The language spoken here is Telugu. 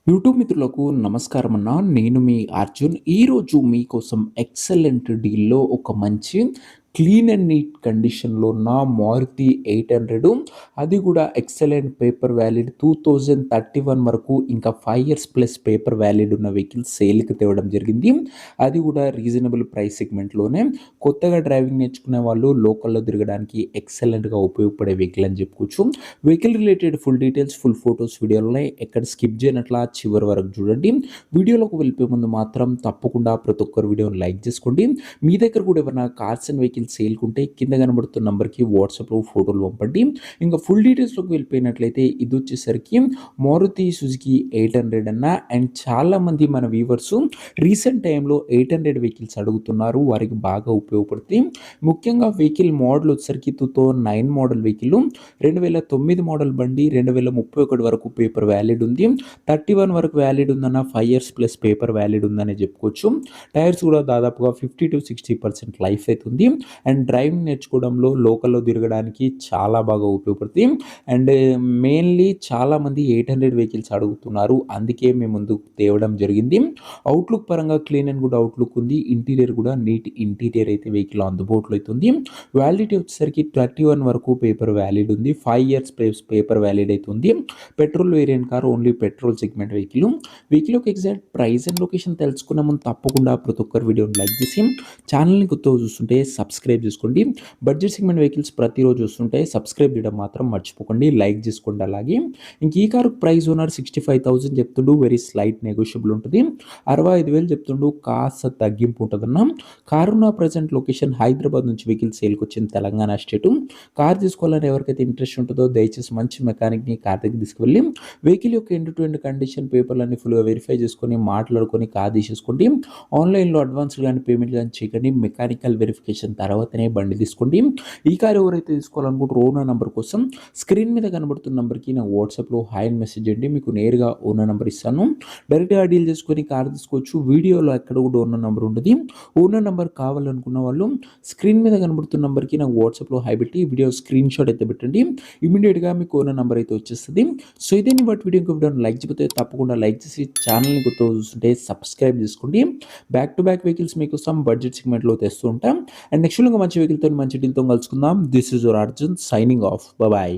యూట్యూబ్ మిత్రులకు నమస్కారం అన్న. నేను మీ అర్జున్. ఈరోజు మీకోసం ఎక్సలెంట్ డీల్‌లో ఒక మంచి క్లీన్ అండ్ నీట్ కండిషన్‌లో ఉన్న మారుతి 800 అది కూడా ఎక్సలెంట్ పేపర్ వ్యాలిడ్ 2031 వరకు ఇంకా 5 ఇయర్స్ ప్లస్ పేపర్ వ్యాలిడ్ ఉన్న వెహికల్ సేల్‌కి తేవడం జరిగింది. అది కూడా రీజనబుల్ ప్రైస్ సెగ్మెంట్‌లోనే కొత్తగా డ్రైవింగ్ నేర్చుకునే వాళ్ళు లోకల్‌లో తిరగడానికి ఎక్సలెంట్‌గా ఉపయోగపడే వెహికల్ అని చెప్పుకోవచ్చు. Vehicle related full details, full photos వీడియోలున్నాయి. ఎక్కడ స్కిప్ చేయనట్లా చివరి వరకు చూడండి. వీడియోలోకి వెళ్ళిపోయే ముందు మాత్రం తప్పకుండా ప్రతి ఒక్కరు వీడియోని లైక్ చేసుకోండి. మీ దగ్గర కూడా ఏమైనా కార్స్ అండ్ వెహికల్స్ సేల్‌కుంటే కింద కనబడుతున్న నంబర్‌కి వాట్సాప్‌లో ఫోటోలు పంపండి. ఇంకా ఫుల్ డీటెయిల్స్‌లోకి వెళ్ళిపోయినట్లయితే ఇదొచ్చేసరికి మారుతి సుజుకి 800 అన్న. అండ్ చాలామంది మన వ్యూవర్స్ రీసెంట్ టైంలో 800 వెహికల్స్ అడుగుతున్నారు. వారికి బాగా ఉపయోగపడుతుంది. ముఖ్యంగా వెహికల్ మోడల్ వచ్చేసరికి 2009 మోడల్ వెహికల్, 2009 మోడల్ బండి, 2031 వరకు పేపర్ వ్యాలిడ్ ఉంది. 31 వరకు వ్యాలిడ్ ఉందన్న. 5 ఇయర్స్ ప్లస్ పేపర్ వ్యాలిడ్ ఉందని చెప్పుకోవచ్చు. టైర్స్ కూడా దాదాపుగా 50-60% లైఫ్ అవుతుంది. అండ్ డ్రైవింగ్ నేర్చుకోవడంలో లోకల్‌లో తిరగడానికి చాలా బాగా ఉపయోగపడుతుంది. అండ్ మెయిన్‌లీ చాలామంది 800 వెహికల్స్ అడుగుతున్నారు. అందుకే మేము ముందుకు తేవడం జరిగింది. అవుట్‌లుక్ పరంగా క్లీన్ అండ్ గుడ్ అవుట్‌లుక్ ఉంది. ఇంటీరియర్ కూడా నీట్ ఇంటీరియర్ అయితే వెహికల్ అందుబాటులో అవుతుంది. వ్యాలిడిటీ వచ్చేసరికి 31 వరకు పేపర్ వ్యాలిడ్ ఉంది. 5 ఇయర్స్ పేపర్ వ్యాలిడ్ అవుతుంది. Petrol variant car, only petrol segment vehicle. Vehicle యొక్క ఎగ్జాక్ట్ ప్రైస్ అండ్ లొకేషన్ తెలుసుకునే ముందు తప్పకుండా ప్రతి ఒక్కరు వీడియోని లైక్ చేసి ఛానల్‌ని కొత్తగా చూస్తుంటే సబ్స్క్రైబ్ చేసుకోండి. బడ్జెట్ సెగ్మెంట్ వెహికల్స్ ప్రతిరోజు వస్తుంటే సబ్స్క్రైబ్ చేయడం మాత్రం మర్చిపోకండి. లైక్ చేసుకోండి. అలాగే ఇంక ఈ కారు ప్రైస్ ఓనర్ 65,000 చెప్తుండు. వెరీ స్లైట్ నెగోషియబుల్ ఉంటుంది. 65,000 చెప్తుండు. కాస్త తగ్గింపు ఉంటుందన్న. కారున్న ప్రజెంట్ లొకేషన్ హైదరాబాద్ నుంచి వెహికల్ సేల్‌కి వచ్చింది తెలంగాణ స్టేటు. కార్ తీసుకోవాలని ఎవరికైతే ఇంట్రెస్ట్ ఉంటుందో దయచేసి మంచి మెకానిక్‌ని కార్ దగ్గరికి తీసుకువెళ్ళి వెహికల్ యొక్క ఎండ్ టు ఎండ్ కండిషన్ పేపర్లన్నీ ఫుల్‌గా వెరిఫై చేసుకొని మాట్లాడుకొని కార్ తీసేసుకోండి. ఆన్‌లైన్‌లో అడ్వాన్స్ గాని పేమెంట్ గాని చేయకండి. మెకానికల్ వెరిఫికేషన్ తర్వాతనే బండి తీసుకోండి. ఈ కార్ ఎవరైతే తీసుకోవాలనుకుంటారో ఓనర్ నంబర్ కోసం స్క్రీన్ మీద కనబడుతున్న నంబర్‌కి నా వాట్సాప్‌లో హాయ్ అని మెసేజ్ చేయండి. మీకు నేరుగా ఓనర్ నంబర్ ఇస్తాను. డైరెక్ట్‌గా డీల్ చేసుకొని కార్ తీసుకోవచ్చు. వీడియోలో ఎక్కడ కూడా ఓనర్ నంబర్ ఉండదు. ఓనర్ నంబర్ కావాలనుకున్న వాళ్ళు స్క్రీన్ మీద కనబడుతున్న నంబర్‌కి నాకు వాట్సాప్‌లో హాయ్ పెట్టి వీడియో స్క్రీన్‌షాట్ అయితే పెట్టండి. ఇమ్మీడియేట్‌గా మీకు ఓనర్ నంబర్ అయితే వచ్చేస్తది. సో ఇదేని బట్ వీడియో ఇంకో వీడియోని లైక్ చేయకపోతే తప్పకుండా లైక్ చేసి ఛానల్‌ని కొత్తగా చూస్తుంటే సబ్స్క్రైబ్ చేసుకోండి. బ్యాక్ టు బ్యాక్ వెహికల్స్ మీకోసం బడ్జెట్ సెగ్మెంట్‌లో తెస్తూ ఉంటాం. అండ్ నెక్స్ట్ ఇంకా మంచి వెహికల్‌తో మంచి డీల్‌తో కలుసుకుందాం. This is your Arjun signing off. Bye.